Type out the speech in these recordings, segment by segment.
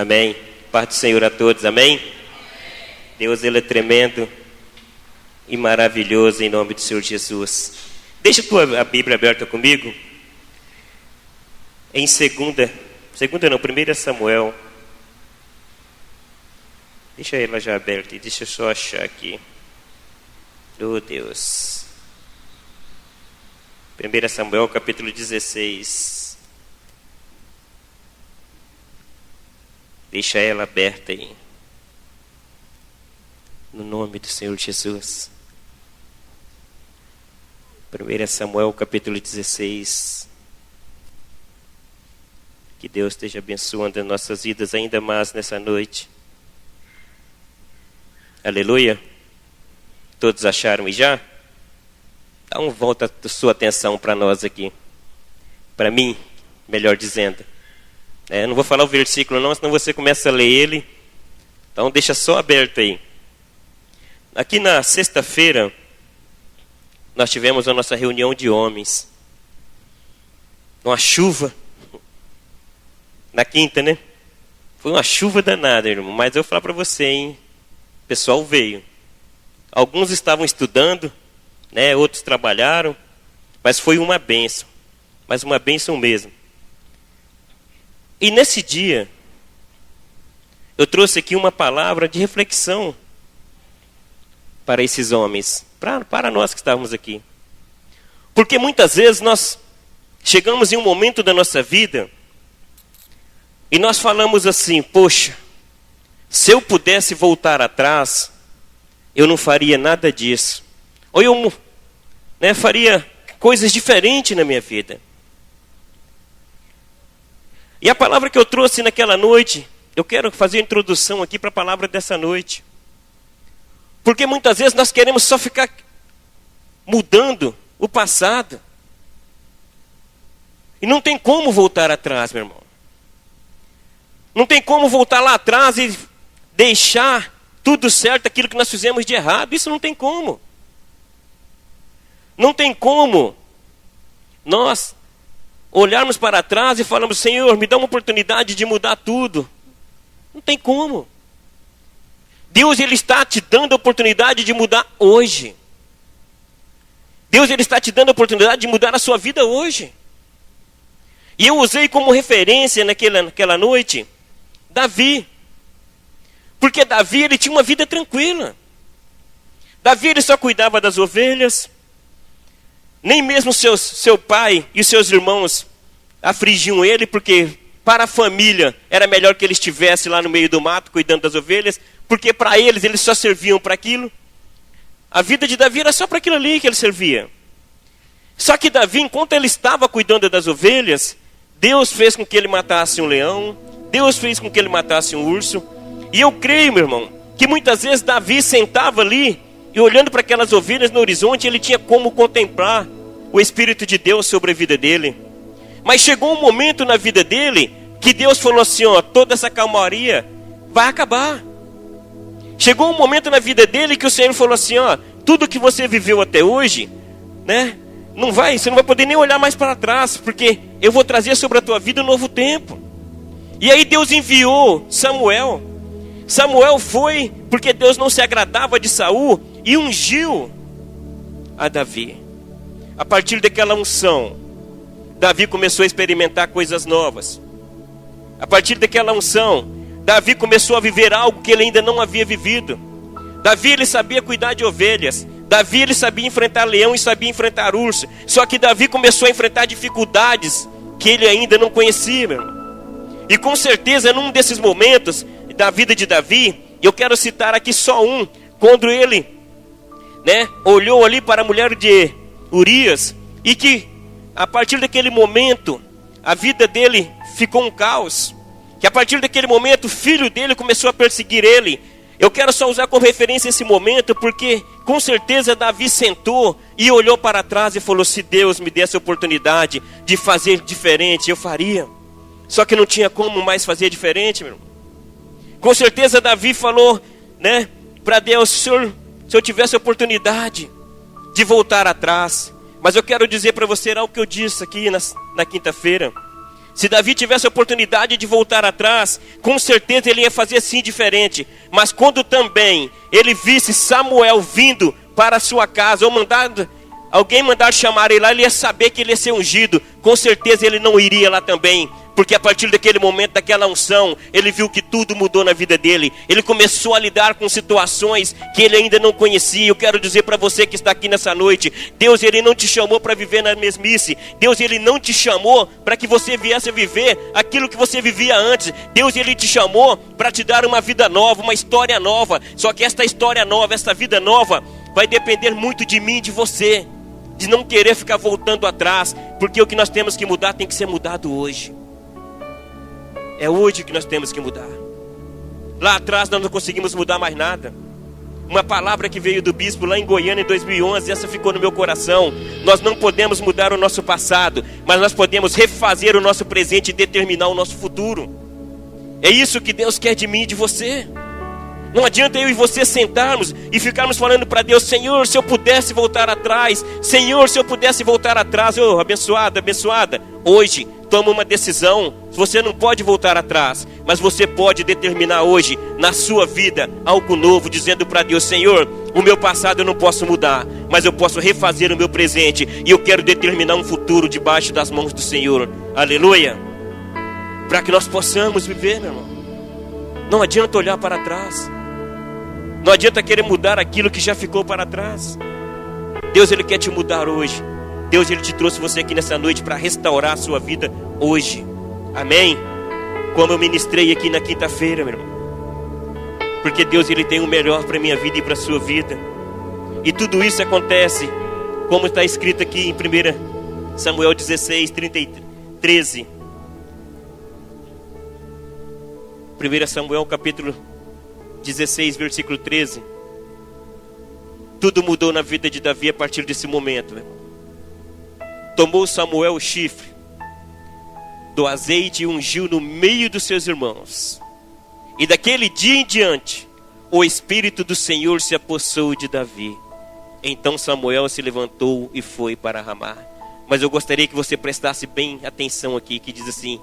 Amém. Paz do Senhor a todos, amém? Deus, Ele é tremendo e maravilhoso em nome do Senhor Jesus. Deixa a Bíblia aberta comigo. Em 1 Samuel. Deixa ela já aberta, deixa eu só achar aqui. Oh Deus. 1 Samuel capítulo 16. Deixa ela aberta aí. No nome do Senhor Jesus. 1 Samuel capítulo 16. Que Deus esteja abençoando as nossas vidas ainda mais nessa noite. Aleluia. Todos acharam e já? Dá uma volta da sua atenção para nós aqui. Para mim, melhor dizendo. Eu não vou falar o versículo não, senão você começa a ler ele. Então deixa só aberto aí. Aqui na sexta-feira, nós tivemos a nossa reunião de homens. Uma chuva. Na quinta, né? Foi uma chuva danada, irmão. Mas eu vou falar para você, hein? O pessoal veio. Alguns estavam estudando, né? Outros trabalharam. Mas foi uma bênção. Mas uma bênção mesmo. E nesse dia, eu trouxe aqui uma palavra de reflexão para esses homens, para nós que estávamos aqui. Porque muitas vezes nós chegamos em um momento da nossa vida e nós falamos assim, poxa, se eu pudesse voltar atrás, eu não faria nada disso. Ou eu faria coisas diferentes na minha vida. E a palavra que eu trouxe naquela noite, eu quero fazer a introdução aqui para a palavra dessa noite. Porque muitas vezes nós queremos só ficar mudando o passado. E não tem como voltar atrás, meu irmão. Não tem como voltar lá atrás e deixar tudo certo, aquilo que nós fizemos de errado. Isso não tem como. Não tem como nós olharmos para trás e falamos, Senhor, me dá uma oportunidade de mudar tudo. Não tem como. Deus, Ele está te dando a oportunidade de mudar hoje. Deus, Ele está te dando a oportunidade de mudar a sua vida hoje. E eu usei como referência naquela noite, Davi. Porque Davi, ele tinha uma vida tranquila. Davi, ele só cuidava das ovelhas. Nem mesmo seu pai e os seus irmãos afligiam ele, porque para a família era melhor que ele estivesse lá no meio do mato, cuidando das ovelhas, porque para eles só serviam para aquilo. A vida de Davi era só para aquilo ali que ele servia. Só que Davi, enquanto ele estava cuidando das ovelhas, Deus fez com que ele matasse um leão, Deus fez com que ele matasse um urso. E eu creio, meu irmão, que muitas vezes Davi sentava ali, e olhando para aquelas ovelhas no horizonte, ele tinha como contemplar o Espírito de Deus sobre a vida dele. Mas chegou um momento na vida dele, que Deus falou assim, toda essa calmaria vai acabar. Chegou um momento na vida dele que o Senhor falou assim, tudo que você viveu até hoje, né? Você não vai poder nem olhar mais para trás, porque eu vou trazer sobre a tua vida um novo tempo. E aí Deus enviou Samuel. Samuel foi porque Deus não se agradava de Saul e ungiu a Davi. A partir daquela unção, Davi começou a experimentar coisas novas. A partir daquela unção, Davi começou a viver algo que ele ainda não havia vivido. Davi, ele sabia cuidar de ovelhas. Davi, ele sabia enfrentar leão e sabia enfrentar urso. Só que Davi começou a enfrentar dificuldades que ele ainda não conhecia, meu irmão. E com certeza, num desses momentos da vida de Davi, eu quero citar aqui só um, quando ele, olhou ali para a mulher de Urias, e que a partir daquele momento, a vida dele ficou um caos, que a partir daquele momento o filho dele começou a perseguir ele. Eu quero só usar como referência esse momento, porque com certeza Davi sentou e olhou para trás e falou, se Deus me desse a oportunidade de fazer diferente, eu faria. Só que não tinha como mais fazer diferente, meu irmão. Com certeza Davi falou, para Deus, se eu tivesse a oportunidade de voltar atrás. Mas eu quero dizer para você algo que eu disse aqui na quinta-feira. Se Davi tivesse a oportunidade de voltar atrás, com certeza ele ia fazer sim diferente. Mas quando também ele visse Samuel vindo para a sua casa, ou alguém mandar chamar ele lá, ele ia saber que ele ia ser ungido. Com certeza ele não iria lá também. Porque a partir daquele momento, daquela unção, ele viu que tudo mudou na vida dele. Ele começou a lidar com situações que ele ainda não conhecia. Eu quero dizer para você que está aqui nessa noite, Deus, ele não te chamou para viver na mesmice. Deus, ele não te chamou para que você viesse a viver aquilo que você vivia antes. Deus, ele te chamou para te dar uma vida nova, uma história nova. Só que esta história nova, esta vida nova, vai depender muito de mim e de você. De não querer ficar voltando atrás. Porque o que nós temos que mudar tem que ser mudado hoje. É hoje que nós temos que mudar. Lá atrás nós não conseguimos mudar mais nada. Uma palavra que veio do bispo lá em Goiânia em 2011, essa ficou no meu coração. Nós não podemos mudar o nosso passado, mas nós podemos refazer o nosso presente e determinar o nosso futuro. É isso que Deus quer de mim e de você. Não adianta eu e você sentarmos e ficarmos falando para Deus: Senhor, se eu pudesse voltar atrás. Senhor, se eu pudesse voltar atrás. Oh, abençoada, abençoada. Hoje, toma uma decisão. Você não pode voltar atrás, mas você pode determinar hoje, na sua vida, algo novo, dizendo para Deus: Senhor, o meu passado eu não posso mudar, mas eu posso refazer o meu presente. E eu quero determinar um futuro debaixo das mãos do Senhor. Aleluia. Para que nós possamos viver, meu irmão. Não adianta olhar para trás. Não adianta querer mudar aquilo que já ficou para trás. Deus, ele quer te mudar hoje. Deus, ele te trouxe você aqui nessa noite para restaurar a sua vida hoje. Amém? Como eu ministrei aqui na quinta-feira, meu irmão. Porque Deus, ele tem o melhor para a minha vida e para a sua vida. E tudo isso acontece, como está escrito aqui em 1 Samuel 16, 13. 1 Samuel capítulo 16, versículo 13. Tudo mudou na vida de Davi a partir desse momento, meu irmão. Tomou Samuel o chifre do azeite e ungiu no meio dos seus irmãos. E daquele dia em diante, o Espírito do Senhor se apossou de Davi. Então Samuel se levantou e foi para Ramá. Mas eu gostaria que você prestasse bem atenção aqui, que diz assim: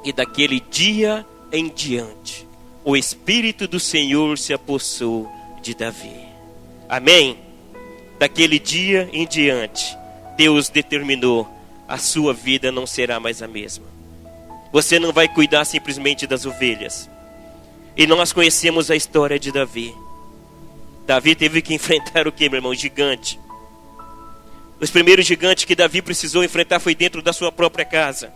e daquele dia em diante, o Espírito do Senhor se apossou de Davi. Amém? Daquele dia em diante, Deus determinou: a sua vida não será mais a mesma. Você não vai cuidar simplesmente das ovelhas. E nós conhecemos a história de Davi. Davi teve que enfrentar o que, meu irmão? Gigante. Os primeiros gigantes que Davi precisou enfrentar foi dentro da sua própria casa.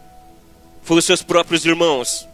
Foi os seus próprios irmãos.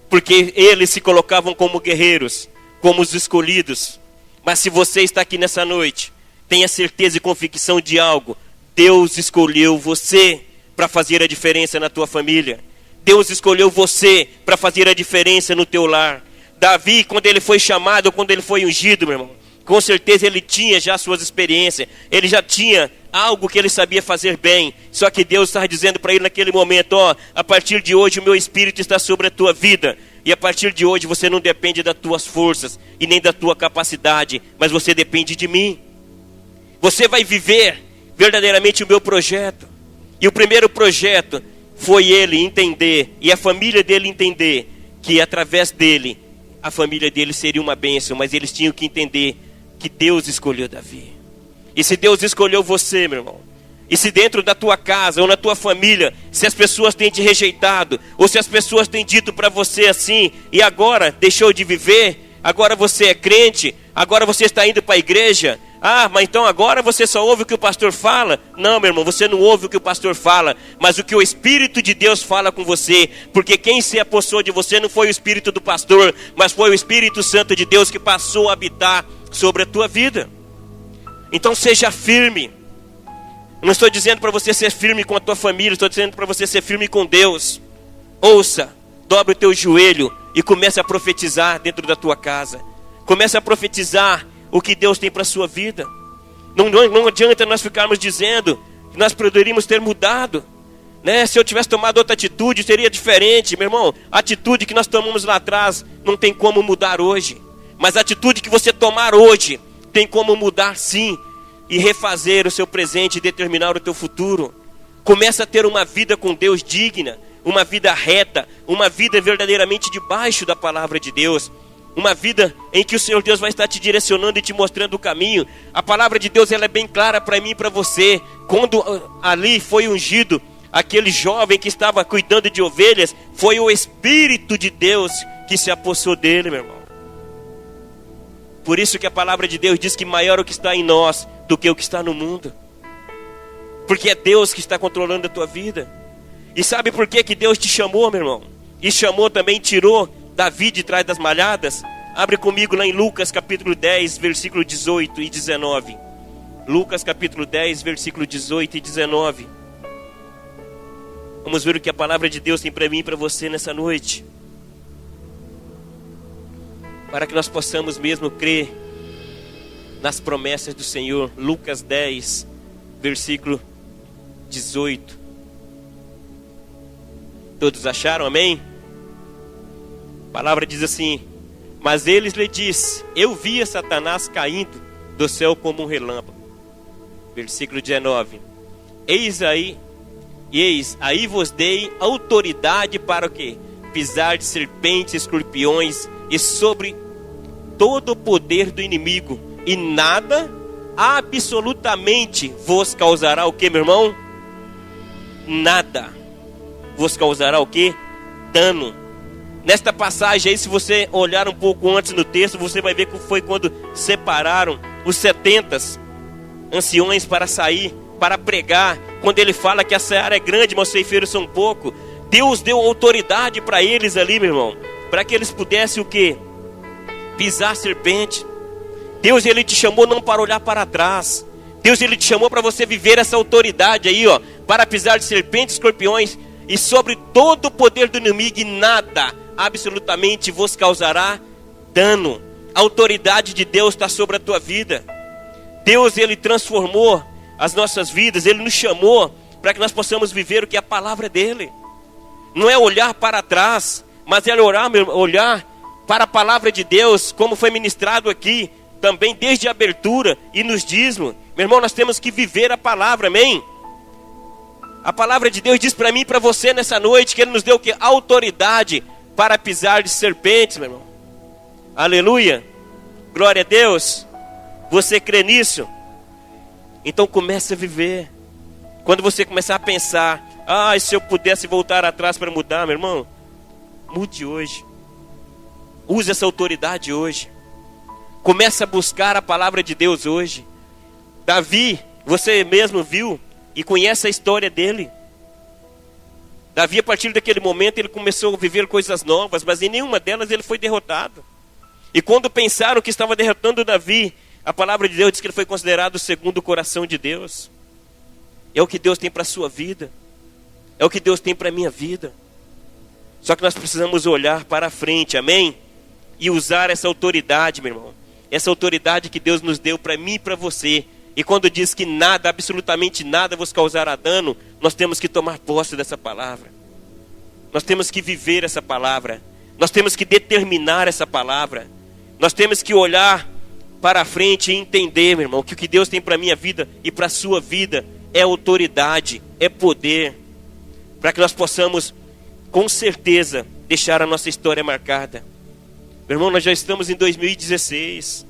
Porque eles se colocavam como guerreiros, como os escolhidos. Mas se você está aqui nessa noite, tenha certeza e convicção de algo: Deus escolheu você para fazer a diferença na tua família. Deus escolheu você para fazer a diferença no teu lar. Davi, quando ele foi chamado, quando ele foi ungido, meu irmão, com certeza ele tinha já suas experiências. Ele já tinha algo que ele sabia fazer bem. Só que Deus estava dizendo para ele naquele momento: ó, a partir de hoje o meu Espírito está sobre a tua vida. E a partir de hoje você não depende das tuas forças e nem da tua capacidade, mas você depende de mim. Você vai viver verdadeiramente o meu projeto. E o primeiro projeto foi ele entender, e a família dele entender, que através dele, a família dele seria uma bênção. Mas eles tinham que entender que Deus escolheu Davi. E se Deus escolheu você, meu irmão, e se dentro da tua casa ou na tua família, se as pessoas têm te rejeitado, ou se as pessoas têm dito para você assim: e agora deixou de viver, agora você é crente, agora você está indo para a igreja, ah, mas então agora você só ouve o que o pastor fala. Não, meu irmão, você não ouve o que o pastor fala, mas o que o Espírito de Deus fala com você. Porque quem se apossou de você não foi o Espírito do pastor, mas foi o Espírito Santo de Deus que passou a habitar sobre a tua vida. Então seja firme. Eu não estou dizendo para você ser firme com a tua família, estou dizendo para você ser firme com Deus. Ouça, dobre o teu joelho e comece a profetizar dentro da tua casa. Comece a profetizar o que Deus tem para a sua vida. Não adianta nós ficarmos dizendo que nós poderíamos ter mudado, né? Se eu tivesse tomado outra atitude, seria diferente. Meu irmão, a atitude que nós tomamos lá atrás não tem como mudar hoje. Mas a atitude que você tomar hoje tem como mudar sim. E refazer o seu presente e determinar o teu futuro. Começa a ter uma vida com Deus digna. uma vida reta, uma vida verdadeiramente debaixo da palavra de Deus. Uma vida em que o Senhor Deus vai estar te direcionando e te mostrando o caminho. A palavra de Deus, ela é bem clara para mim e para você. Quando ali foi ungido aquele jovem que estava cuidando de ovelhas, foi o Espírito de Deus que se apossou dele, meu irmão. Por isso que a palavra de Deus diz que maior é o que está em nós do que o que está no mundo. Porque é Deus que está controlando a tua vida. E sabe por que Deus te chamou, meu irmão? E chamou também, tirou Davi de trás das malhadas. Abre comigo lá em Lucas capítulo 10, versículo 18 e 19. Lucas capítulo 10, versículo 18 e 19. Vamos ver o que a palavra de Deus tem para mim e para você nessa noite. Para que nós possamos mesmo crer nas promessas do Senhor. Lucas 10, versículo 18. Todos acharam? Amém? A palavra diz assim: mas eles lhe disse: eu via Satanás caindo do céu como um relâmpago. Versículo 19. Eis aí vos dei autoridade para o quê? Pisar de serpentes, escorpiões e sobre todo o poder do inimigo, e nada absolutamente vos causará o quê, meu irmão? Nada vos causará o quê? Dano. Nesta passagem aí, se você olhar um pouco antes no texto, você vai ver que foi quando separaram os 70 anciões para sair, para pregar. Quando ele fala que a seara é grande, mas os ceifeiros são pouco. Deus deu autoridade para eles ali, meu irmão, para que eles pudessem o quê? Pisar serpente. Deus, ele te chamou não para olhar para trás. Deus, ele te chamou para você viver essa autoridade aí, ó, para pisar de serpentes, escorpiões e sobre todo o poder do inimigo, e nada absolutamente vos causará dano. A autoridade de Deus está sobre a tua vida. Deus, ele transformou as nossas vidas, ele nos chamou para que nós possamos viver o que é a palavra dele. Não é olhar para trás, mas é olhar para a palavra de Deus, como foi ministrado aqui também desde a abertura e nos dízimos. Meu irmão, nós temos que viver a palavra, amém? A palavra de Deus diz para mim e para você nessa noite que ele nos deu o quê? Autoridade para pisar de serpentes, meu irmão. Aleluia, glória a Deus. Você crê nisso? Então comece a viver. Quando você começar a pensar: ah, se eu pudesse voltar atrás para mudar, meu irmão, mude hoje. Use essa autoridade hoje. Comece a buscar a palavra de Deus hoje. Davi, você mesmo viu e conhece a história dele. Davi, a partir daquele momento, ele começou a viver coisas novas, mas em nenhuma delas ele foi derrotado. E quando pensaram que estava derrotando Davi, a palavra de Deus diz que ele foi considerado segundo o coração de Deus. É o que Deus tem para a sua vida. É o que Deus tem para a minha vida. Só que nós precisamos olhar para a frente, amém? E usar essa autoridade, meu irmão. Essa autoridade que Deus nos deu para mim e para você. E quando diz que nada, absolutamente nada vos causará dano, nós temos que tomar posse dessa palavra. Nós temos que viver essa palavra. Nós temos que determinar essa palavra. Nós temos que olhar para a frente e entender, meu irmão, que o que Deus tem para a minha vida e para a sua vida é autoridade, é poder. Para que nós possamos, com certeza, deixar a nossa história marcada. Meu irmão, nós já estamos em 2016.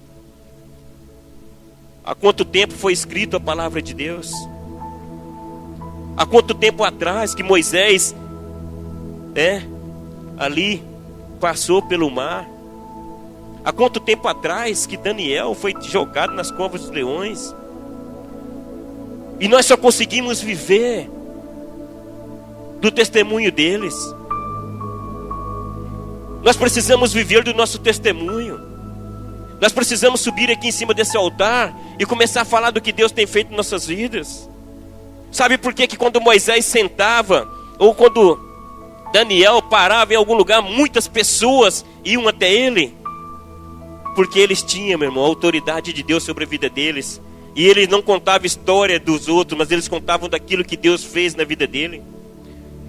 Há quanto tempo foi escrito a palavra de Deus? Há quanto tempo atrás que Moisés, ali passou pelo mar? Há quanto tempo atrás que Daniel foi jogado nas covas dos leões? E nós só conseguimos viver do testemunho deles. Nós precisamos viver do nosso testemunho. Nós precisamos subir aqui em cima desse altar e começar a falar do que Deus tem feito em nossas vidas. Sabe por que quando Moisés sentava, ou quando Daniel parava em algum lugar, muitas pessoas iam até ele? Porque eles tinham, meu irmão, a autoridade de Deus sobre a vida deles. E eles não contavam história dos outros, mas eles contavam daquilo que Deus fez na vida dele.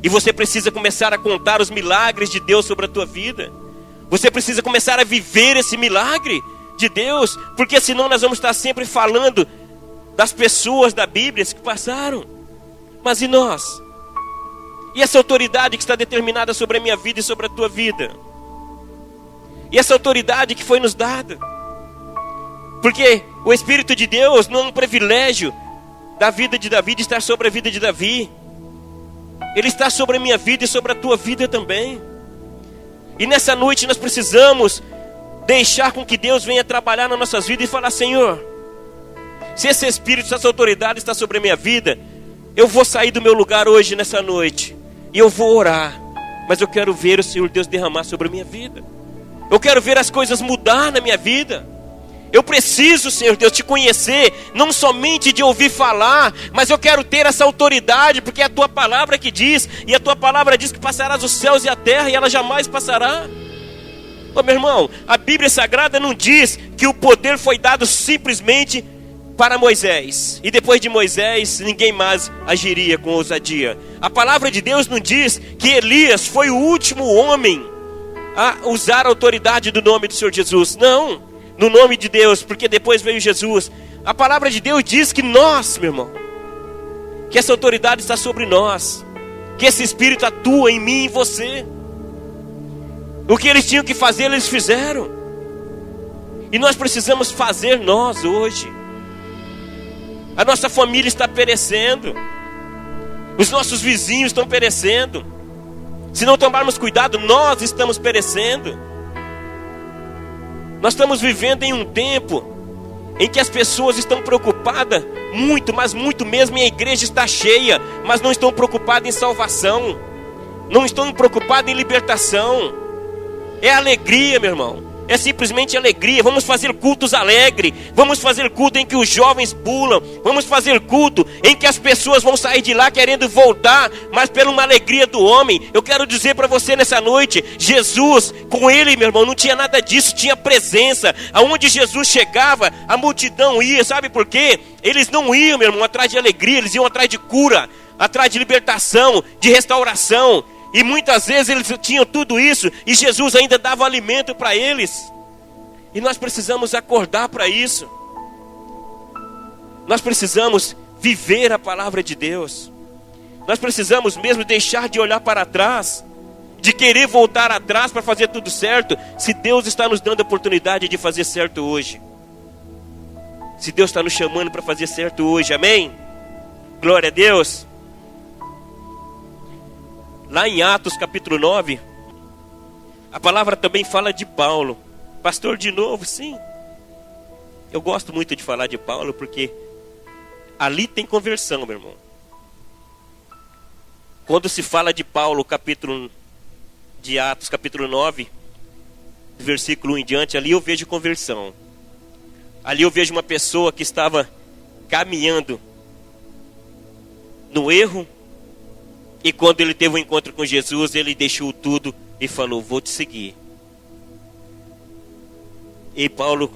E você precisa começar a contar os milagres de Deus sobre a tua vida. Você precisa começar a viver esse milagre de Deus, porque senão nós vamos estar sempre falando das pessoas da Bíblia que passaram. Mas e nós? E essa autoridade que está determinada sobre a minha vida e sobre a tua vida. E essa autoridade que foi nos dada. Porque o Espírito de Deus não é um privilégio da vida de Davi de estar sobre a vida de Davi. Ele está sobre a minha vida e sobre a tua vida também. E nessa noite nós precisamos deixar com que Deus venha trabalhar nas nossas vidas e falar: Senhor, se esse Espírito, se essa autoridade está sobre a minha vida, eu vou sair do meu lugar hoje, nessa noite, e eu vou orar. Mas eu quero ver o Senhor Deus derramar sobre a minha vida. Eu quero ver as coisas mudar na minha vida. Eu preciso, Senhor Deus, te conhecer, não somente de ouvir falar, mas eu quero ter essa autoridade, porque é a tua palavra que diz, e a tua palavra diz que passarás os céus e a terra, e ela jamais passará. Ô meu irmão, a Bíblia Sagrada não diz que o poder foi dado simplesmente para Moisés, e depois de Moisés ninguém mais agiria com ousadia. A palavra de Deus não diz que Elias foi o último homem a usar a autoridade do nome do Senhor Jesus. Não, no nome de Deus, porque depois veio Jesus. A palavra de Deus diz que nós, meu irmão, que essa autoridade está sobre nós, que esse Espírito atua em mim e em você. O que eles tinham que fazer, eles fizeram. E nós precisamos fazer nós hoje. A nossa família está perecendo. Os nossos vizinhos estão perecendo. Se não tomarmos cuidado, nós estamos perecendo. Nós estamos vivendo em um tempo em que as pessoas estão preocupadas muito, mas muito mesmo, e a igreja está cheia, mas não estão preocupadas em salvação. Não estão preocupadas em libertação. É alegria, meu irmão. É simplesmente alegria. Vamos fazer cultos alegres. Vamos fazer culto em que os jovens pulam. Vamos fazer culto em que as pessoas vão sair de lá querendo voltar, mas pela uma alegria do homem. Eu quero dizer para você nessa noite, Jesus, com ele, meu irmão, não tinha nada disso. Tinha presença. Aonde Jesus chegava, a multidão ia. Sabe por quê? Eles não iam, meu irmão, atrás de alegria. Eles iam atrás de cura, atrás de libertação, de restauração. E muitas vezes eles tinham tudo isso, e Jesus ainda dava alimento para eles. E nós precisamos acordar para isso. Nós precisamos viver a palavra de Deus. Nós precisamos mesmo deixar de olhar para trás, de querer voltar atrás para fazer tudo certo, se Deus está nos dando a oportunidade de fazer certo hoje. Se Deus está nos chamando para fazer certo hoje, amém? Glória a Deus. Lá em Atos capítulo 9, a palavra também fala de Paulo. Pastor, de novo, sim. Eu gosto muito de falar de Paulo, porque ali tem conversão, meu irmão. Quando se fala de Paulo, capítulo de Atos, capítulo 9, versículo 1 em diante, ali eu vejo conversão. Ali eu vejo uma pessoa que estava caminhando no erro, e quando ele teve um encontro com Jesus, ele deixou tudo e falou: vou te seguir. E Paulo,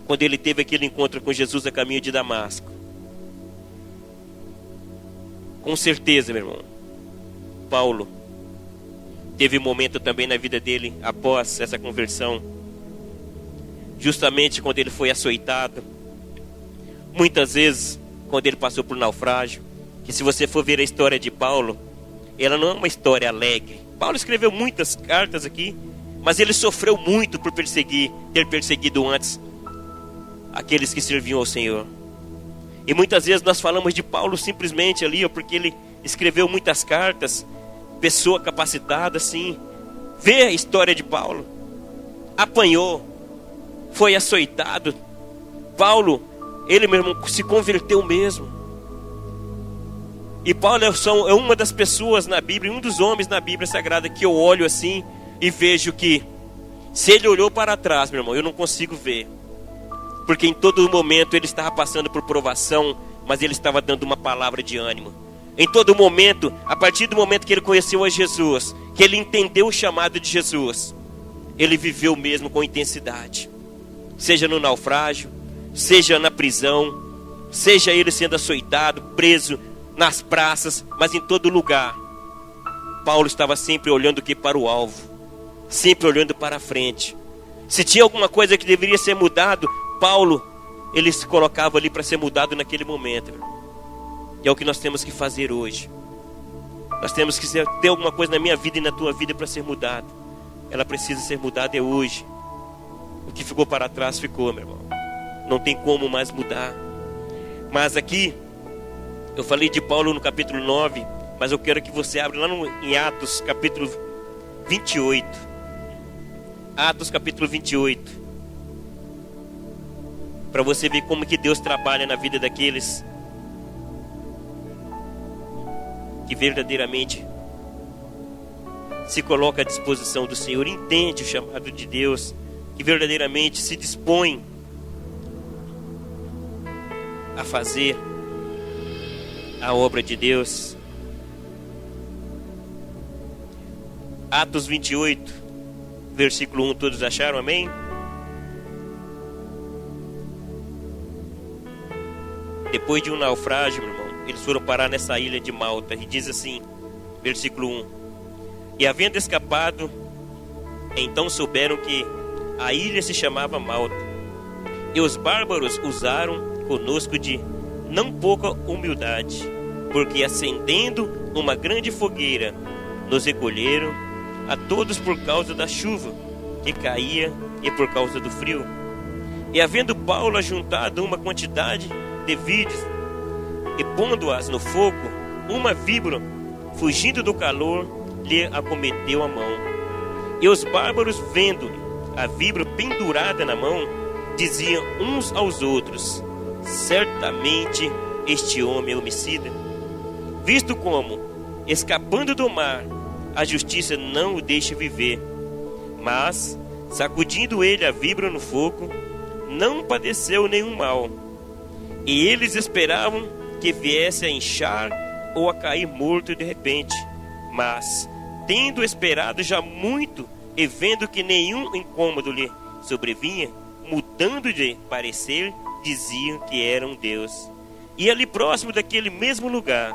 quando ele teve aquele encontro com Jesus a caminho de Damasco, com certeza, meu irmão, Paulo teve um momento também na vida dele, após essa conversão, justamente quando ele foi açoitado, muitas vezes quando ele passou por naufrágio. Que se você for ver a história de Paulo, ela não é uma história alegre. Paulo escreveu muitas cartas aqui, mas ele sofreu muito por ter perseguido antes aqueles que serviam ao Senhor. E muitas vezes nós falamos de Paulo simplesmente ali, porque ele escreveu muitas cartas, pessoa capacitada, sim. Vê a história de Paulo. Apanhou, foi açoitado. Paulo, ele, meu irmão, se converteu mesmo. E Paulo é uma das pessoas na Bíblia, um dos homens na Bíblia Sagrada que eu olho assim e vejo que, se ele olhou para trás, meu irmão, eu não consigo ver. Porque em todo momento ele estava passando por provação, mas ele estava dando uma palavra de ânimo. Em todo momento, a partir do momento que ele conheceu a Jesus, que ele entendeu o chamado de Jesus, ele viveu mesmo com intensidade. Seja no naufrágio, seja na prisão, seja ele sendo açoitado, preso, nas praças, mas em todo lugar. Paulo estava sempre olhando aqui para o alvo, sempre olhando para a frente. Se tinha alguma coisa que deveria ser mudado, Paulo, ele se colocava ali para ser mudado naquele momento. E é o que nós temos que fazer hoje. Nós temos que ter alguma coisa na minha vida e na tua vida para ser mudada. Ela precisa ser mudada é hoje. O que ficou para trás ficou, meu irmão. Não tem como mais mudar. Mas aqui, eu falei de Paulo no capítulo 9, mas eu quero que você abra lá em Atos capítulo 28. Atos capítulo 28. Para você ver como que Deus trabalha na vida daqueles que verdadeiramente se coloca à disposição do Senhor, entende o chamado de Deus, que verdadeiramente se dispõe a fazer a obra de Deus. Atos 28, versículo 1, todos acharam? Amém? Depois de um naufrágio, meu irmão, eles foram parar nessa ilha de Malta. E diz assim, versículo 1: E havendo escapado, então souberam que a ilha se chamava Malta. E os bárbaros usaram conosco de não pouca humildade, porque acendendo uma grande fogueira, nos recolheram a todos por causa da chuva que caía e por causa do frio. E havendo Paulo ajuntado uma quantidade de vides e pondo-as no fogo, uma víbora, fugindo do calor, lhe acometeu a mão. E os bárbaros, vendo a víbora pendurada na mão, diziam uns aos outros: certamente este homem é homicida, visto como, escapando do mar, a justiça não o deixa viver. Mas, sacudindo ele a víbora no fogo, não padeceu nenhum mal. E eles esperavam que viesse a inchar ou a cair morto de repente. Mas, tendo esperado já muito e vendo que nenhum incômodo lhe sobrevinha, mudando de parecer, diziam que era um deus. E ali próximo daquele mesmo lugar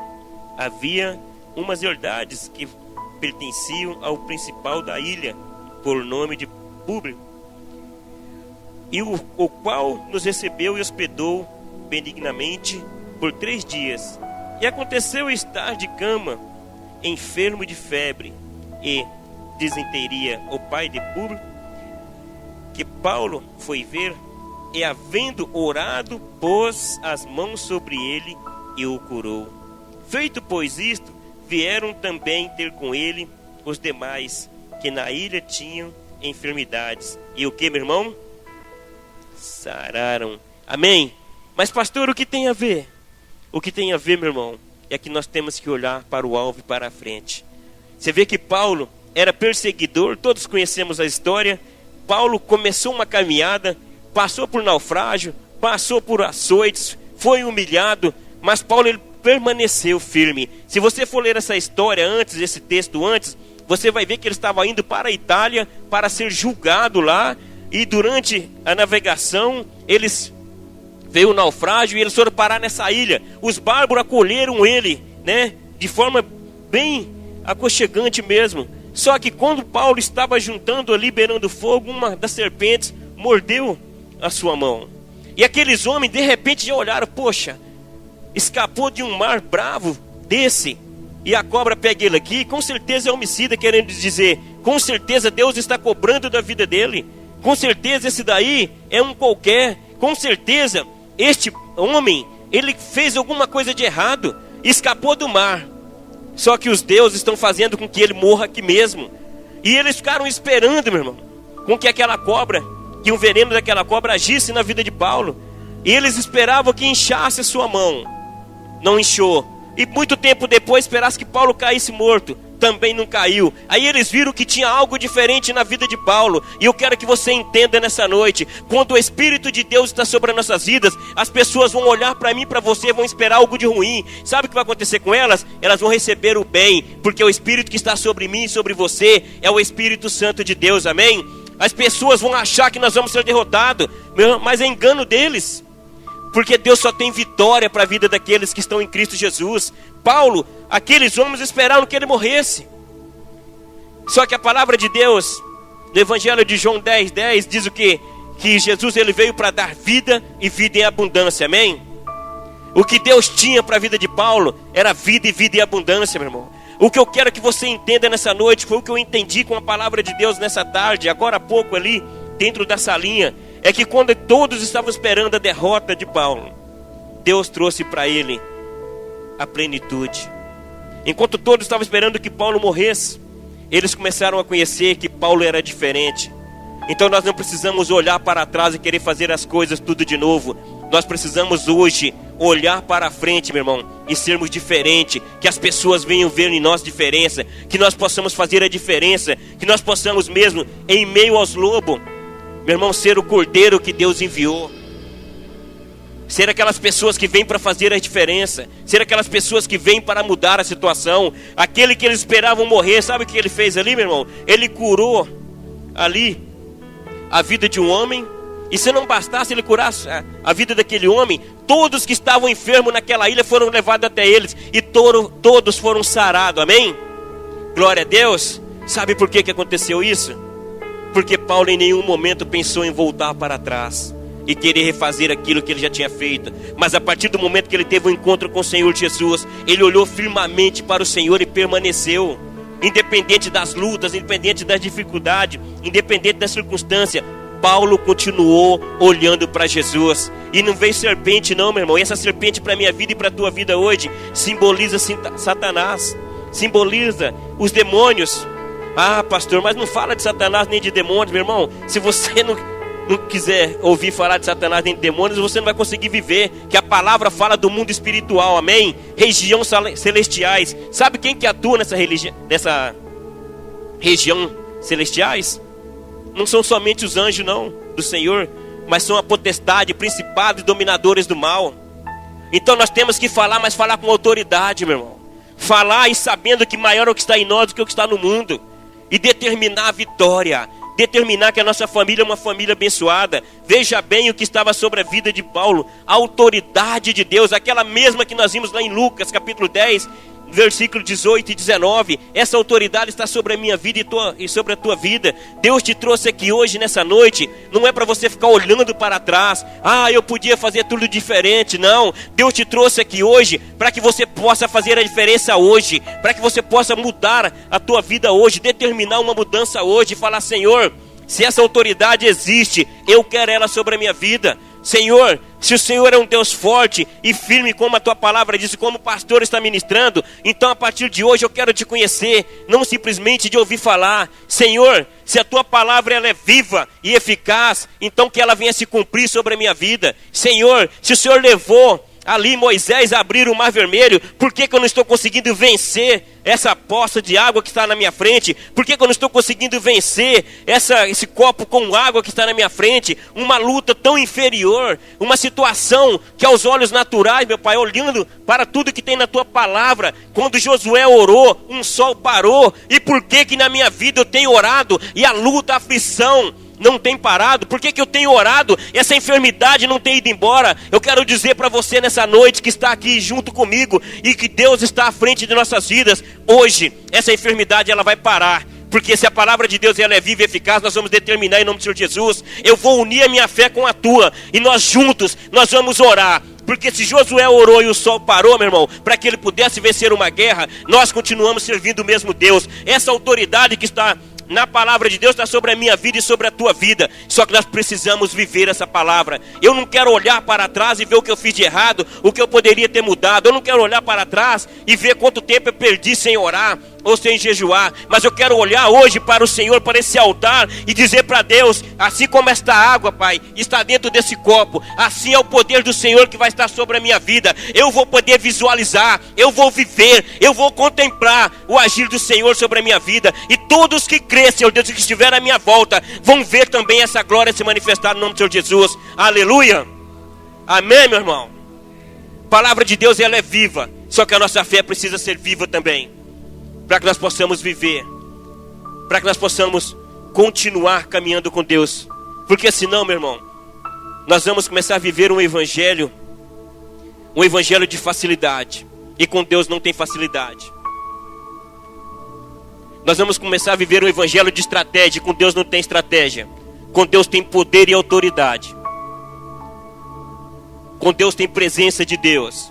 havia umas herdades que pertenciam ao principal da ilha, por nome de Públio, e o qual nos recebeu e hospedou benignamente por 3 dias. E aconteceu estar de cama, enfermo de febre e disenteria, o pai de Públio, que Paulo foi ver, e havendo orado, pôs as mãos sobre ele e o curou. Feito pois isto, vieram também ter com ele os demais que na ilha tinham enfermidades. E o que, meu irmão? Sararam. Amém? Mas pastor, o que tem a ver? O que tem a ver, meu irmão, é que nós temos que olhar para o alvo e para a frente. Você vê que Paulo era perseguidor, todos conhecemos a história. Paulo começou uma caminhada, passou por naufrágio, passou por açoites, foi humilhado, mas Paulo ele permaneceu firme. Se você for ler essa história antes, esse texto antes, você vai ver que ele estava indo para a Itália para ser julgado lá, e durante a navegação veio o naufrágio e eles foram parar nessa ilha. Os bárbaros acolheram ele, né, de forma bem aconchegante mesmo. Só que quando Paulo estava juntando ali, beirando fogo, uma das serpentes mordeu a sua mão. E aqueles homens de repente já olharam: poxa, escapou de um mar bravo desse, e a cobra pega ele aqui, com certeza é homicida, querendo dizer, com certeza Deus está cobrando da vida dele, com certeza esse daí é um qualquer, com certeza este homem, ele fez alguma coisa de errado, escapou do mar. Só que os deuses estão fazendo com que ele morra aqui mesmo. E eles ficaram esperando, meu irmão, com que aquela cobra, que o veneno daquela cobra agisse na vida de Paulo. E eles esperavam que inchasse a sua mão. Não inchou. E muito tempo depois esperasse que Paulo caísse morto. Também não caiu. Aí eles viram que tinha algo diferente na vida de Paulo. E eu quero que você entenda nessa noite: quando o Espírito de Deus está sobre as nossas vidas, as pessoas vão olhar para mim e para você, vão esperar algo de ruim. Sabe o que vai acontecer com elas? Elas vão receber o bem, porque o Espírito que está sobre mim e sobre você é o Espírito Santo de Deus, amém? As pessoas vão achar que nós vamos ser derrotados, mas é engano deles, porque Deus só tem vitória para a vida daqueles que estão em Cristo Jesus. Paulo, aqueles homens esperaram que ele morresse. Só que a palavra de Deus, no Evangelho de João 10:10, diz o quê? Que Jesus ele veio para dar vida e vida em abundância, amém? O que Deus tinha para a vida de Paulo era vida e vida em abundância, meu irmão. O que eu quero que você entenda nessa noite, foi o que eu entendi com a palavra de Deus nessa tarde, agora há pouco ali, dentro da salinha, é que quando todos estavam esperando a derrota de Paulo, Deus trouxe para ele a plenitude. Enquanto todos estavam esperando que Paulo morresse, eles começaram a conhecer que Paulo era diferente. Então nós não precisamos olhar para trás e querer fazer as coisas tudo de novo. Nós precisamos hoje olhar para frente, meu irmão, e sermos diferentes. Que as pessoas venham ver em nós diferença. Que nós possamos fazer a diferença. Que nós possamos mesmo, em meio aos lobos, meu irmão, ser o cordeiro que Deus enviou. Ser aquelas pessoas que vêm para fazer a diferença. Ser aquelas pessoas que vêm para mudar a situação. Aquele que eles esperavam morrer, sabe o que ele fez ali, meu irmão? Ele curou ali a vida de um homem. E se não bastasse ele curar a vida daquele homem, todos que estavam enfermos naquela ilha foram levados até eles. E todos foram sarados, amém? Glória a Deus. Sabe por que aconteceu isso? Porque Paulo em nenhum momento pensou em voltar para trás e querer refazer aquilo que ele já tinha feito. Mas a partir do momento que ele teve um encontro com o Senhor Jesus, ele olhou firmemente para o Senhor e permaneceu. Independente das lutas, independente das dificuldades, independente da circunstância, Paulo continuou olhando para Jesus. E não veio serpente não, meu irmão. E essa serpente para a minha vida e para a tua vida hoje simboliza Satanás, simboliza os demônios. Ah, pastor, mas não fala de Satanás nem de demônios, meu irmão. Se você não quiser ouvir falar de Satanás nem de demônios, você não vai conseguir viver. Que a palavra fala do mundo espiritual, amém? Regiões celestiais. Sabe quem que atua nessa região celestiais? Não são somente os anjos não, do Senhor, mas são a potestade, principados e dominadores do mal. Então nós temos que falar, mas falar com autoridade, meu irmão. Falar e sabendo que maior é o que está em nós do que o que está no mundo. E determinar a vitória. Determinar que a nossa família é uma família abençoada. Veja bem o que estava sobre a vida de Paulo. A autoridade de Deus, aquela mesma que nós vimos lá em Lucas capítulo 10, versículo 18 e 19. Essa autoridade está sobre a minha vida e sobre a tua vida. Deus te trouxe aqui hoje, nessa noite. Não é para você ficar olhando para trás. Ah, eu podia fazer tudo diferente. Não, Deus te trouxe aqui hoje para que você possa fazer a diferença hoje. Para que você possa mudar a tua vida hoje. Determinar uma mudança hoje. E falar, Senhor, se essa autoridade existe, eu quero ela sobre a minha vida. Senhor, se o Senhor é um Deus forte e firme, como a tua palavra diz, como o pastor está ministrando, então a partir de hoje eu quero te conhecer, não simplesmente de ouvir falar. Senhor, se a tua palavra ela é viva e eficaz, então que ela venha se cumprir sobre a minha vida. Senhor, se o Senhor levou ali Moisés a abrir o mar vermelho, por que eu não estou conseguindo vencer essa poça de água que está na minha frente? Por que eu não estou conseguindo vencer esse copo com água que está na minha frente? Uma luta tão inferior, uma situação que aos olhos naturais, meu Pai, olhando para tudo que tem na tua palavra, quando Josué orou, um sol parou. E por que na minha vida eu tenho orado e a luta, a aflição não tem parado? Por que eu tenho orado e essa enfermidade não tem ido embora? Eu quero dizer para você nessa noite que está aqui junto comigo e que Deus está à frente de nossas vidas, hoje essa enfermidade ela vai parar. Porque se a palavra de Deus ela é viva e eficaz, nós vamos determinar em nome do Senhor Jesus. Eu vou unir a minha fé com a tua e nós juntos, nós vamos orar. Porque se Josué orou e o sol parou, meu irmão, para que ele pudesse vencer uma guerra, nós continuamos servindo o mesmo Deus. Essa autoridade que está na palavra de Deus está sobre a minha vida e sobre a tua vida. Só que nós precisamos viver essa palavra. Eu não quero olhar para trás e ver o que eu fiz de errado, o que eu poderia ter mudado. Eu não quero olhar para trás e ver quanto tempo eu perdi sem orar ou sem jejuar, mas eu quero olhar hoje para o Senhor, para esse altar e dizer para Deus, assim como esta água, Pai, está dentro desse copo, assim é o poder do Senhor que vai estar sobre a minha vida. Eu vou poder visualizar, eu vou viver, eu vou contemplar o agir do Senhor sobre a minha vida, e todos que crêem, Senhor Deus, que estiver à minha volta, vão ver também essa glória se manifestar no nome do Senhor Jesus. Aleluia, amém, meu irmão. A palavra de Deus ela é viva, só que a nossa fé precisa ser viva também, para que nós possamos viver, para que nós possamos continuar caminhando com Deus. Porque senão, meu irmão, nós vamos começar a viver um evangelho de facilidade, e com Deus não tem facilidade. Nós vamos começar a viver um evangelho de estratégia, e com Deus não tem estratégia. Com Deus tem poder e autoridade. Com Deus tem presença de Deus.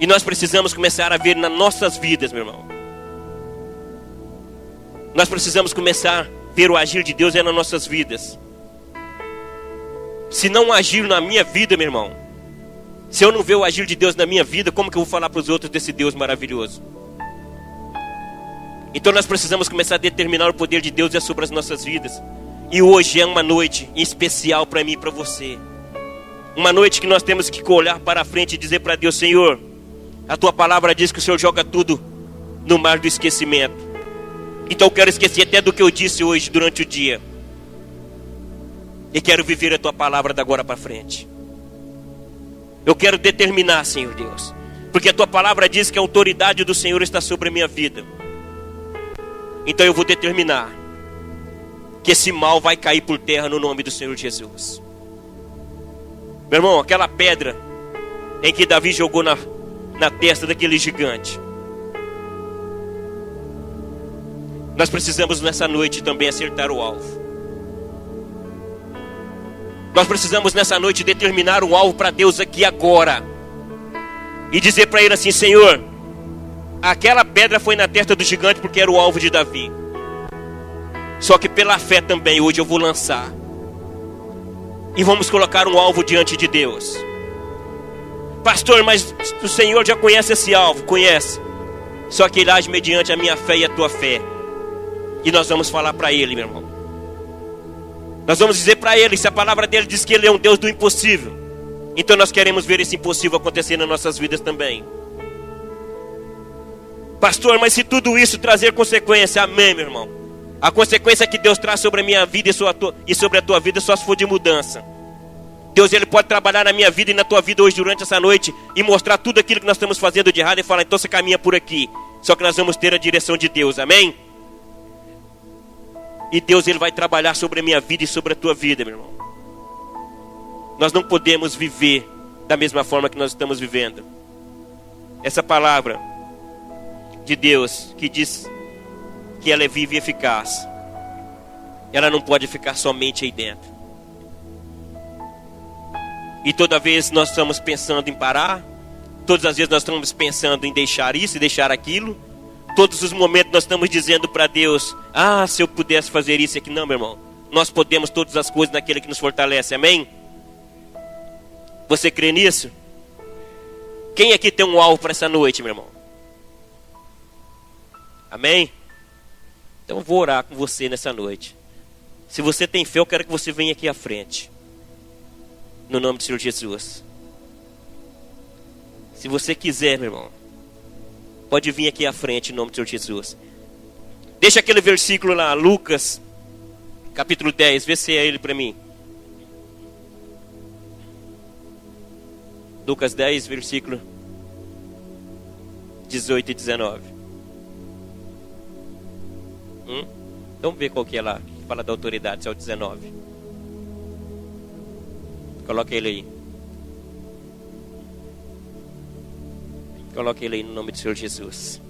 E nós precisamos começar a ver nas nossas vidas, meu irmão. Nós precisamos começar a ver o agir de Deus nas nossas vidas. Se não agir na minha vida, meu irmão, se eu não ver o agir de Deus na minha vida, como que eu vou falar para os outros desse Deus maravilhoso? Então nós precisamos começar a determinar o poder de Deus sobre as nossas vidas. E hoje é uma noite especial para mim e para você. Uma noite que nós temos que olhar para frente e dizer para Deus: Senhor, a tua palavra diz que o Senhor joga tudo no mar do esquecimento. Então eu quero esquecer até do que eu disse hoje durante o dia. E quero viver a tua palavra da agora para frente. Eu quero determinar, Senhor Deus, porque a tua palavra diz que a autoridade do Senhor está sobre a minha vida. Então eu vou determinar que esse mal vai cair por terra no nome do Senhor Jesus. Meu irmão, aquela pedra em que Davi jogou na testa daquele gigante, nós precisamos nessa noite também acertar o alvo. Nós precisamos nessa noite determinar um alvo para Deus aqui agora. E dizer para Ele assim: Senhor, aquela pedra foi na testa do gigante porque era o alvo de Davi. Só que pela fé também hoje eu vou lançar. E vamos colocar um alvo diante de Deus. Pastor, mas o Senhor já conhece esse alvo. Conhece. Só que Ele age mediante a minha fé e a tua fé. E nós vamos falar para Ele, meu irmão. Nós vamos dizer para Ele, se a palavra dele diz que Ele é um Deus do impossível, então nós queremos ver esse impossível acontecer nas nossas vidas também. Pastor, mas se tudo isso trazer consequência, amém, meu irmão. A consequência que Deus traz sobre a minha vida e sobre a tua vida só se for de mudança. Deus, Ele pode trabalhar na minha vida e na tua vida hoje durante essa noite e mostrar tudo aquilo que nós estamos fazendo de errado e falar: então você caminha por aqui. Só que nós vamos ter a direção de Deus, amém? E Deus, Ele vai trabalhar sobre a minha vida e sobre a tua vida, meu irmão. Nós não podemos viver da mesma forma que nós estamos vivendo. Essa palavra de Deus que diz que ela é viva e eficaz, ela não pode ficar somente aí dentro. E toda vez nós estamos pensando em parar, todas as vezes nós estamos pensando em deixar isso e deixar aquilo. Todos os momentos nós estamos dizendo para Deus: ah, se eu pudesse fazer isso aqui. Não, meu irmão, nós podemos todas as coisas naquele que nos fortalece, amém? Você crê nisso? Quem aqui tem um alvo para essa noite, meu irmão? Amém? Então eu vou orar com você nessa noite. Se você tem fé, eu quero que você venha aqui à frente, no nome do Senhor Jesus. Se você quiser, meu irmão, pode vir aqui à frente em nome do Senhor Jesus. Deixa aquele versículo lá, Lucas, capítulo 10, vê se é ele para mim. Lucas 10, versículo 18 e 19. Vamos ver qual que é lá, que fala da autoridade, se é o 19. Coloca ele aí. Coloque ele aí no nome do Senhor Jesus.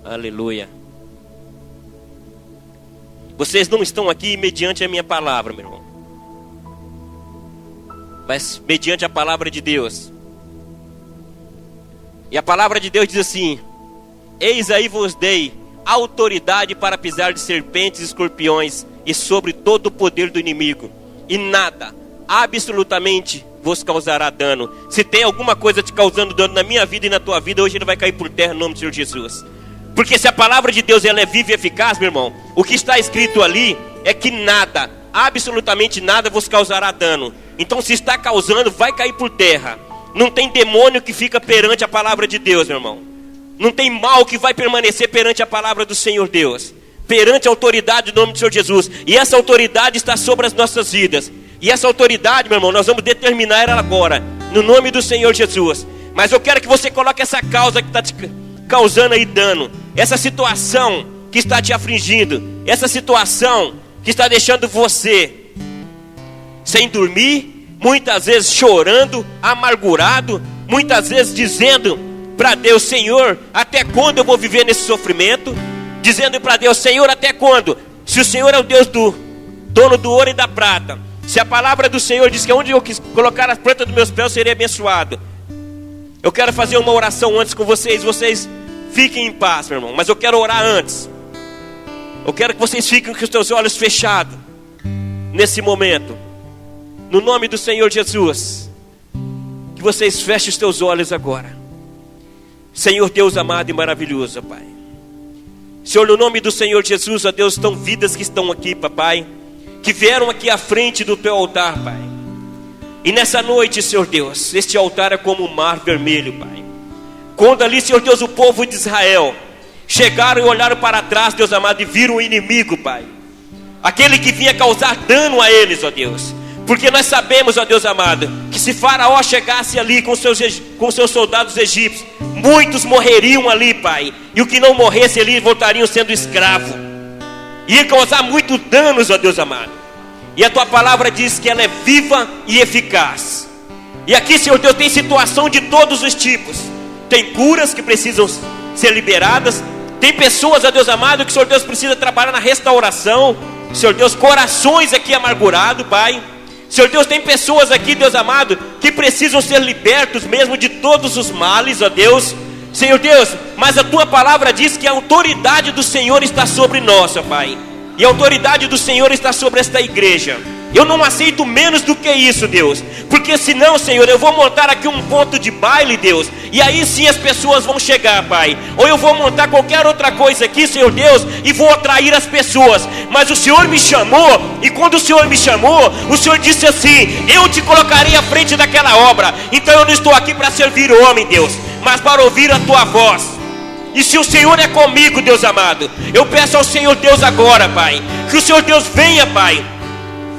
Aleluia. Vocês não estão aqui mediante a minha palavra, meu irmão, mas mediante a palavra de Deus. E a palavra de Deus diz assim: eis aí vos dei autoridade para pisar de serpentes e escorpiões e sobre todo o poder do inimigo, e nada, absolutamente, vos causará dano. Se tem alguma coisa te causando dano na minha vida e na tua vida, hoje ele vai cair por terra no nome do Senhor Jesus. Porque se a palavra de Deus ela é viva e eficaz, meu irmão, o que está escrito ali é que nada, absolutamente nada vos causará dano. Então se está causando, vai cair por terra. Não tem demônio que fica perante a palavra de Deus, meu irmão. Não tem mal que vai permanecer perante a palavra do Senhor Deus, perante a autoridade do nome do Senhor Jesus. E essa autoridade está sobre as nossas vidas. E essa autoridade, meu irmão, nós vamos determinar ela agora, no nome do Senhor Jesus. Mas eu quero que você coloque essa causa que está te causando aí dano, essa situação que está te afligindo, essa situação que está deixando você sem dormir, muitas vezes chorando, amargurado, muitas vezes dizendo para Deus: Senhor, até quando eu vou viver nesse sofrimento? Dizendo para Deus: Senhor, até quando? Se o Senhor é o Deus do dono do ouro e da prata, se a palavra do Senhor diz que onde eu colocar a planta dos meus pés eu serei abençoado, Eu quero fazer uma oração antes com vocês. Vocês fiquem em paz, meu irmão. Mas eu quero orar antes. Eu quero que vocês fiquem com os teus olhos fechados nesse momento. No nome do Senhor Jesus. Que vocês fechem os teus olhos agora. Senhor Deus amado e maravilhoso, Pai. Senhor, no nome do Senhor Jesus, ó Deus, estão vidas que estão aqui, Papai, que vieram aqui à frente do teu altar, Pai. E nessa noite, Senhor Deus, este altar é como um mar vermelho, Pai. Quando ali, Senhor Deus, o povo de Israel chegaram e olharam para trás, Deus amado, e viram o inimigo, Pai. Aquele que vinha causar dano a eles, ó Deus. Porque nós sabemos, ó Deus amado, que se Faraó chegasse ali com seus soldados egípcios, muitos morreriam ali, Pai. E o que não morresse ali voltariam sendo escravos. Ia causar muitos danos, ó Deus amado. E a tua palavra diz que ela é viva e eficaz. E aqui, Senhor Deus, tem situação de todos os tipos. Tem curas que precisam ser liberadas. Tem pessoas, ó Deus amado, que, Senhor Deus, precisa trabalhar na restauração. Senhor Deus, corações aqui amargurados, Pai. Senhor Deus, tem pessoas aqui, Deus amado, que precisam ser libertos mesmo de todos os males, ó Deus. Senhor Deus, mas a tua palavra diz que a autoridade do Senhor está sobre nós, ó Pai. E a autoridade do Senhor está sobre esta igreja. Eu não aceito menos do que isso, Deus. Porque senão, Senhor, eu vou montar aqui um ponto de baile, Deus. E aí sim as pessoas vão chegar, Pai. Ou eu vou montar qualquer outra coisa aqui, Senhor Deus, e vou atrair as pessoas. Mas o Senhor me chamou. E quando o Senhor me chamou, o Senhor disse assim: eu te colocarei à frente daquela obra. Então eu não estou aqui para servir o homem, Deus, mas para ouvir a tua voz. E se o Senhor é comigo, Deus amado, eu peço ao Senhor Deus agora, Pai, que o Senhor Deus venha, Pai,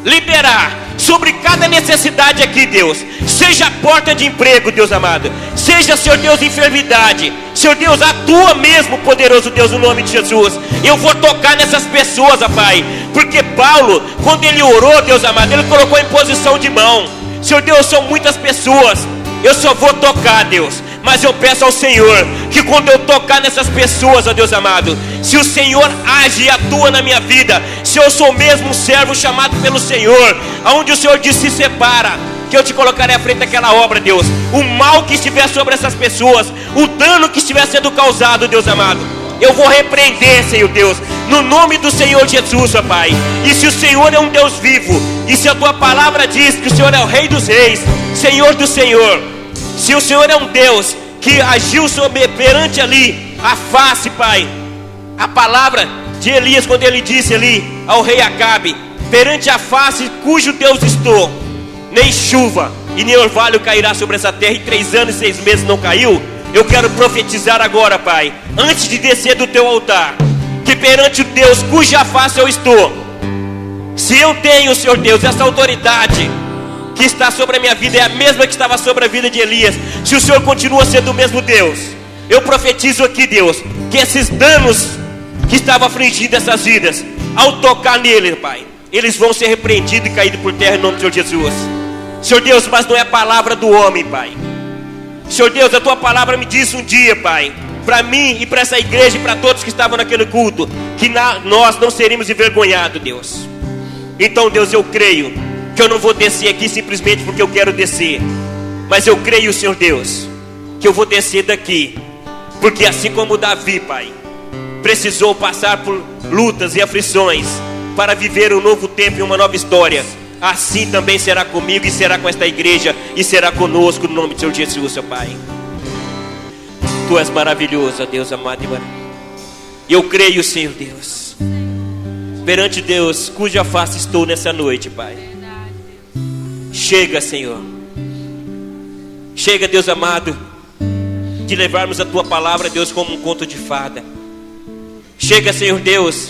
liberar sobre cada necessidade aqui, Deus. Seja a porta de emprego, Deus amado. Seja, Senhor Deus, enfermidade. Senhor Deus, atua mesmo, poderoso Deus, no nome de Jesus. Eu vou tocar nessas pessoas, ó Pai. Porque Paulo, quando ele orou, Deus amado, ele colocou em posição de mão. Senhor Deus, são muitas pessoas. Eu só vou tocar, Deus. Mas eu peço ao Senhor que quando eu tocar nessas pessoas, ó Deus amado, se o Senhor age e atua na minha vida, se eu sou mesmo um servo chamado pelo Senhor, aonde o Senhor disse: se separa, que eu te colocarei à frente daquela obra, Deus. O mal que estiver sobre essas pessoas, o dano que estiver sendo causado, Deus amado, eu vou repreender, Senhor Deus, no nome do Senhor Jesus, ó Pai. E se o Senhor é um Deus vivo, e se a tua palavra diz que o Senhor é o Rei dos Reis, Senhor do Senhor, se o Senhor é um Deus que agiu perante ali a face, Pai, a palavra de Elias, quando ele disse ali ao rei Acabe: perante a face cujo Deus estou, nem chuva e nem orvalho cairá sobre essa terra. E 3 anos e 6 meses não caiu. Eu quero profetizar agora, Pai, antes de descer do teu altar, que perante o Deus cuja face eu estou, se eu tenho, Senhor Deus, essa autoridade que está sobre a minha vida, é a mesma que estava sobre a vida de Elias. Se o Senhor continua sendo o mesmo Deus, eu profetizo aqui, Deus, que esses danos que estavam afligindo essas vidas, ao tocar nele, Pai, eles vão ser repreendidos e caídos por terra em nome do Senhor Jesus. Senhor Deus, mas não é a palavra do homem, Pai. Senhor Deus, a tua palavra me disse um dia, Pai, para mim e para essa igreja e para todos que estavam naquele culto, que nós não seríamos envergonhados, Deus. Então, Deus, eu creio que eu não vou descer aqui simplesmente porque eu quero descer, mas eu creio, Senhor Deus, que eu vou descer daqui, porque assim como Davi, Pai, precisou passar por lutas e aflições para viver um novo tempo e uma nova história, assim também será comigo e será com esta igreja e será conosco no nome de Senhor Jesus, seu Pai. Tu és maravilhoso, ó Deus amado e maravilhoso. Eu creio, Senhor Deus, perante Deus cuja face estou nessa noite, Pai. Chega, Senhor. Chega, Deus amado, de levarmos a tua palavra, Deus, como um conto de fada. Chega, Senhor Deus,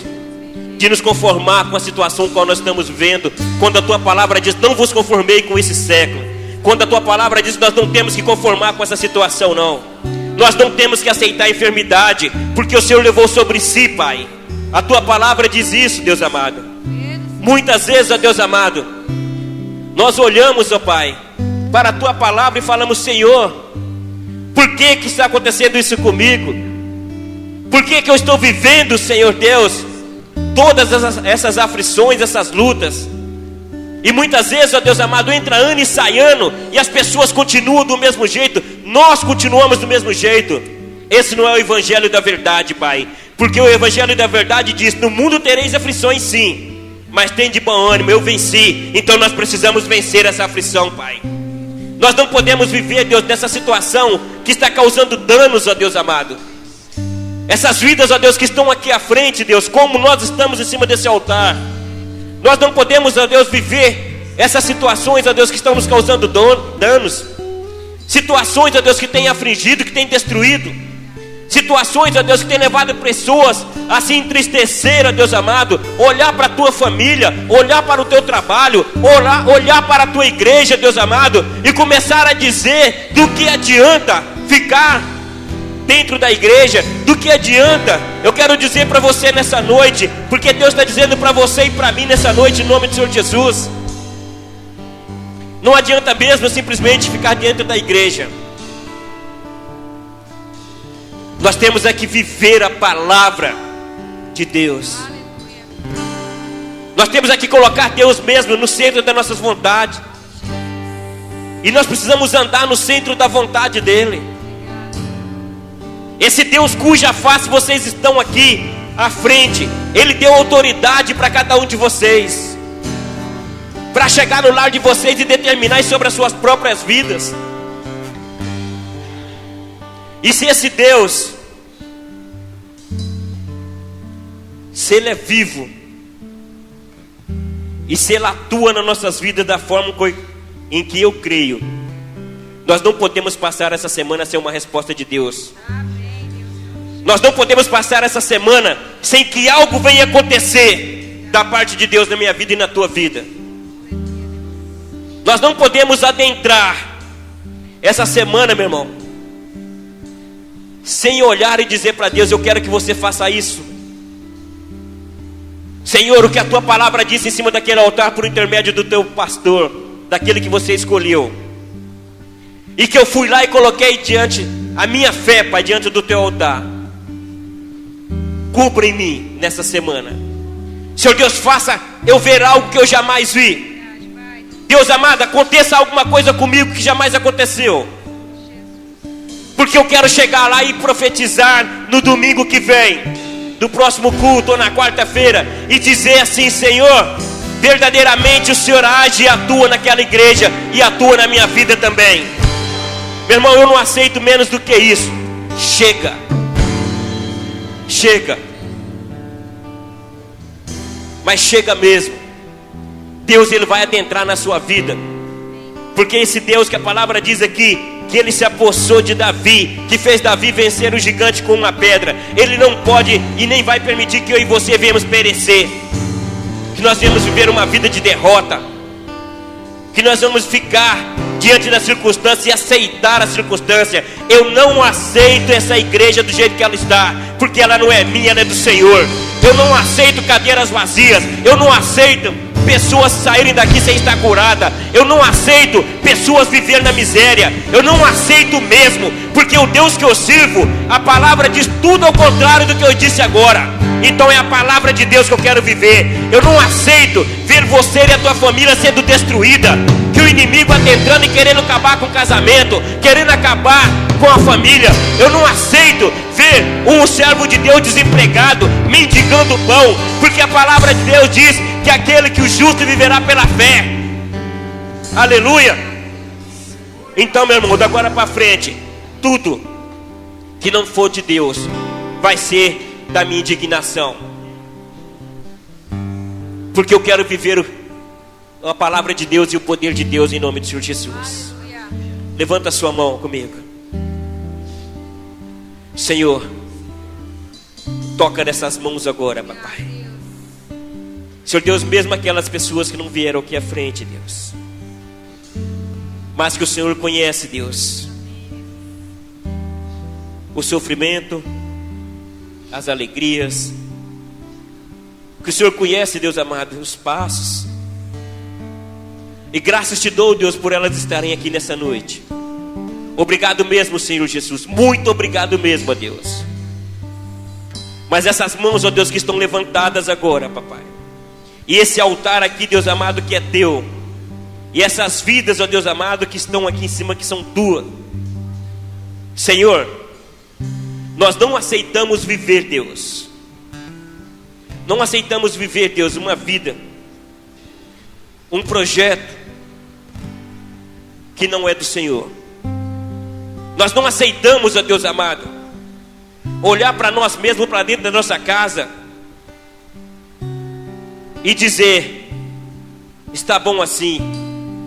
de nos conformar com a situação qual nós estamos vendo. Quando a tua palavra diz: não vos conformei com esse século. Quando a tua palavra diz que nós não temos que conformar com essa situação, não. Nós não temos que aceitar a enfermidade, porque o Senhor levou sobre si, Pai. A tua palavra diz isso, Deus amado. Muitas vezes, ó Deus amado, nós olhamos, ó Pai, para a tua palavra e falamos: Senhor, por que está acontecendo isso comigo? Por que eu estou vivendo, Senhor Deus, todas essas aflições, essas lutas? E muitas vezes, ó Deus amado, entra ano e sai ano, e as pessoas continuam do mesmo jeito, nós continuamos do mesmo jeito. Esse não é o evangelho da verdade, Pai. Porque o evangelho da verdade diz: no mundo tereis aflições sim, mas tem de bom ânimo, eu venci. Então nós precisamos vencer essa aflição, Pai. Nós não podemos viver, Deus, nessa situação que está causando danos, ó Deus amado. Essas vidas, ó Deus, que estão aqui à frente, Deus, como nós estamos em cima desse altar. Nós não podemos, ó Deus, viver essas situações, ó Deus, que estão nos causando danos. Situações, ó Deus, que têm afligido, que têm destruído. Situações, ó Deus, que têm levado pessoas a se entristecer, ó Deus amado. Olhar para a tua família, olhar para o teu trabalho, olhar para a tua igreja, Deus amado, e começar a dizer: do que adianta ficar dentro da igreja? Do que adianta? Eu quero dizer para você nessa noite, porque Deus está dizendo para você e para mim nessa noite, em nome do Senhor Jesus: não adianta mesmo simplesmente ficar dentro da igreja. Nós temos é que viver a palavra de Deus. Nós temos é que colocar Deus mesmo no centro das nossas vontades. E nós precisamos andar no centro da vontade dEle. Esse Deus cuja face vocês estão aqui à frente, Ele deu autoridade para cada um de vocês, para chegar no lar de vocês e determinar sobre as suas próprias vidas. E se esse Deus, se Ele é vivo, e se Ele atua nas nossas vidas da forma em que eu creio, nós não podemos passar essa semana sem uma resposta de Deus. Nós não podemos passar essa semana sem que algo venha acontecer da parte de Deus na minha vida e na tua vida. Nós não podemos adentrar essa semana, meu irmão, sem olhar e dizer para Deus: eu quero que você faça isso. Senhor, o que a tua palavra disse em cima daquele altar por intermédio do teu pastor, daquele que você escolheu, e que eu fui lá e coloquei diante a minha fé, Pai, diante do teu altar. Cumpra em mim nessa semana. Senhor Deus, faça eu ver algo que eu jamais vi. Deus amado, aconteça alguma coisa comigo que jamais aconteceu, porque eu quero chegar lá e profetizar no domingo que vem, no próximo culto ou na quarta-feira, e dizer assim: Senhor, verdadeiramente o Senhor age e atua naquela igreja e atua na minha vida também. Meu irmão, eu não aceito menos do que isso. Chega. Chega. Mas chega mesmo. Deus, Ele vai adentrar na sua vida, porque esse Deus que a palavra diz aqui, que Ele se apossou de Davi, que fez Davi vencer o gigante com uma pedra, Ele não pode e nem vai permitir que eu e você venhamos perecer, que nós venhamos viver uma vida de derrota, que nós vamos ficar diante da circunstância e aceitar a circunstância. Eu não aceito essa igreja do jeito que ela está, porque ela não é minha, ela é do Senhor. Eu não aceito cadeiras vazias. Eu não aceito pessoas saírem daqui sem estar curada. Eu não aceito pessoas viver na miséria. Eu não aceito mesmo, porque o Deus que eu sirvo, a palavra diz tudo ao contrário do que eu disse agora. Então é a palavra de Deus que eu quero viver. Eu não aceito ver você e a tua família sendo destruída, que o inimigo adentrando e querendo acabar com o casamento, querendo acabar com a família. Eu não aceito ver um servo de Deus desempregado, mendigando pão, porque a palavra de Deus diz que aquele que o justo viverá pela fé. Aleluia. Então, meu irmão, da agora para frente, tudo que não for de Deus vai ser da minha indignação, porque eu quero viver a palavra de Deus e o poder de Deus em nome do Senhor Jesus. Levanta a sua mão comigo. Senhor, toca nessas mãos agora, papai. Senhor Deus, mesmo aquelas pessoas que não vieram aqui à frente, Deus, mas que o Senhor conhece, Deus, o sofrimento, as alegrias, que o Senhor conhece, Deus amado, os passos. E graças te dou, Deus, por elas estarem aqui nessa noite. Obrigado mesmo, Senhor Jesus. Muito obrigado mesmo, ó Deus. Mas essas mãos, ó Deus, que estão levantadas agora, papai, E esse altar aqui, Deus amado, que é teu. E essas vidas, ó Deus amado, que estão aqui em cima, que são tuas. Senhor, nós não aceitamos viver, Deus. Não aceitamos viver, Deus, uma vida, um projeto que não é do Senhor. Nós não aceitamos, ó Deus amado, olhar para nós mesmos, para dentro da nossa casa e dizer: está bom assim,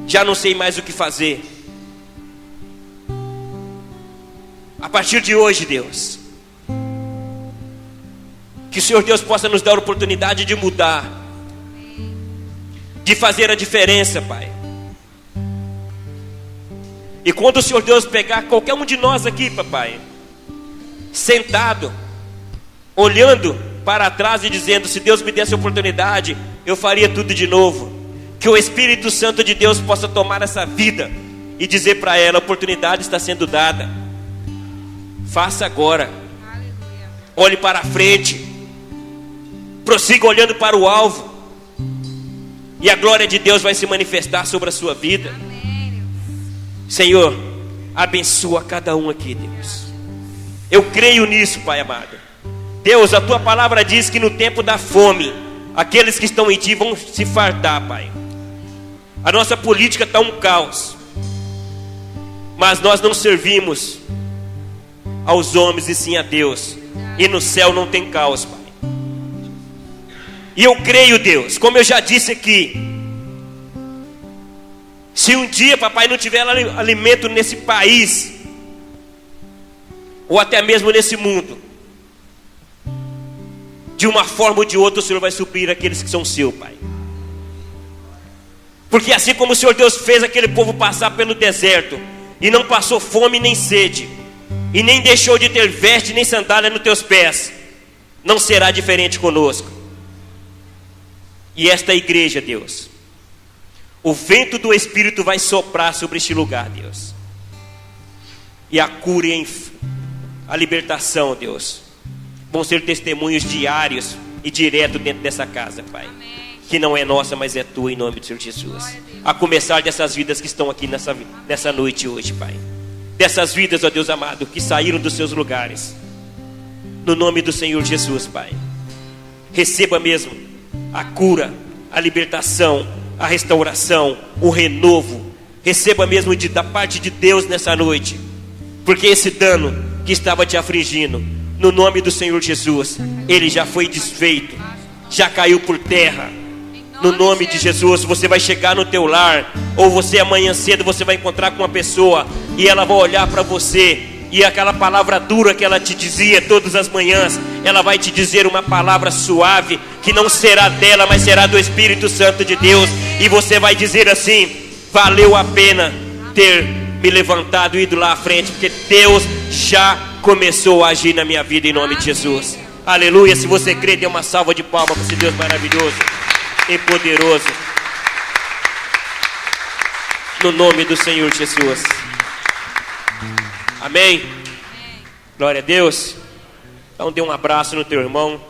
já não sei mais o que fazer. A partir de hoje, Deus, que o Senhor Deus possa nos dar a oportunidade de mudar, de fazer a diferença, Pai. E quando o Senhor Deus pegar qualquer um de nós aqui, papai, sentado, olhando para trás e dizendo: se Deus me desse a oportunidade, eu faria tudo de novo. Que o Espírito Santo de Deus possa tomar essa vida e dizer para ela: a oportunidade está sendo dada. Faça agora. Olhe para a frente. Prossiga olhando para o alvo. E a glória de Deus vai se manifestar sobre a sua vida. Senhor, abençoa cada um aqui, Deus. Eu creio nisso, Pai amado. Deus, a tua palavra diz que no tempo da fome, aqueles que estão em ti vão se fartar, Pai. A nossa política está um caos, mas nós não servimos aos homens e sim a Deus. E no céu não tem caos, Pai. E eu creio, Deus, como eu já disse aqui, se um dia, papai, não tiver alimento nesse país, ou até mesmo nesse mundo, de uma forma ou de outra o Senhor vai suprir aqueles que são seus, Pai. Porque assim como o Senhor Deus fez aquele povo passar pelo deserto, e não passou fome nem sede, e nem deixou de ter veste nem sandália nos teus pés, não será diferente conosco. E esta igreja, Deus, o vento do Espírito vai soprar sobre este lugar, Deus. E a cura e a libertação, Deus, vão ser testemunhos diários e direto dentro dessa casa, Pai. Amém. Que não é nossa, mas é tua, em nome do Senhor Jesus. A começar dessas vidas que estão aqui nessa noite hoje, Pai. Dessas vidas, ó Deus amado, que saíram dos seus lugares. No nome do Senhor Jesus, Pai. Receba mesmo a cura, a libertação, a restauração, o renovo. Receba mesmo da parte de Deus nessa noite. Porque esse dano que estava te afligindo, no nome do Senhor Jesus, ele já foi desfeito, já caiu por terra. No nome de Jesus, você vai chegar no teu lar, ou você amanhã cedo você vai encontrar com uma pessoa e ela vai olhar para você, e aquela palavra dura que ela te dizia todas as manhãs, ela vai te dizer uma palavra suave, que não será dela, mas será do Espírito Santo de Deus. E você vai dizer assim: valeu a pena ter me levantado e ido lá à frente, porque Deus já começou a agir na minha vida, em nome de Jesus. Aleluia. Se você crê, dê uma salva de palmas para esse Deus maravilhoso e poderoso, no nome do Senhor Jesus. Amém. Glória a Deus. Então dê um abraço no teu irmão.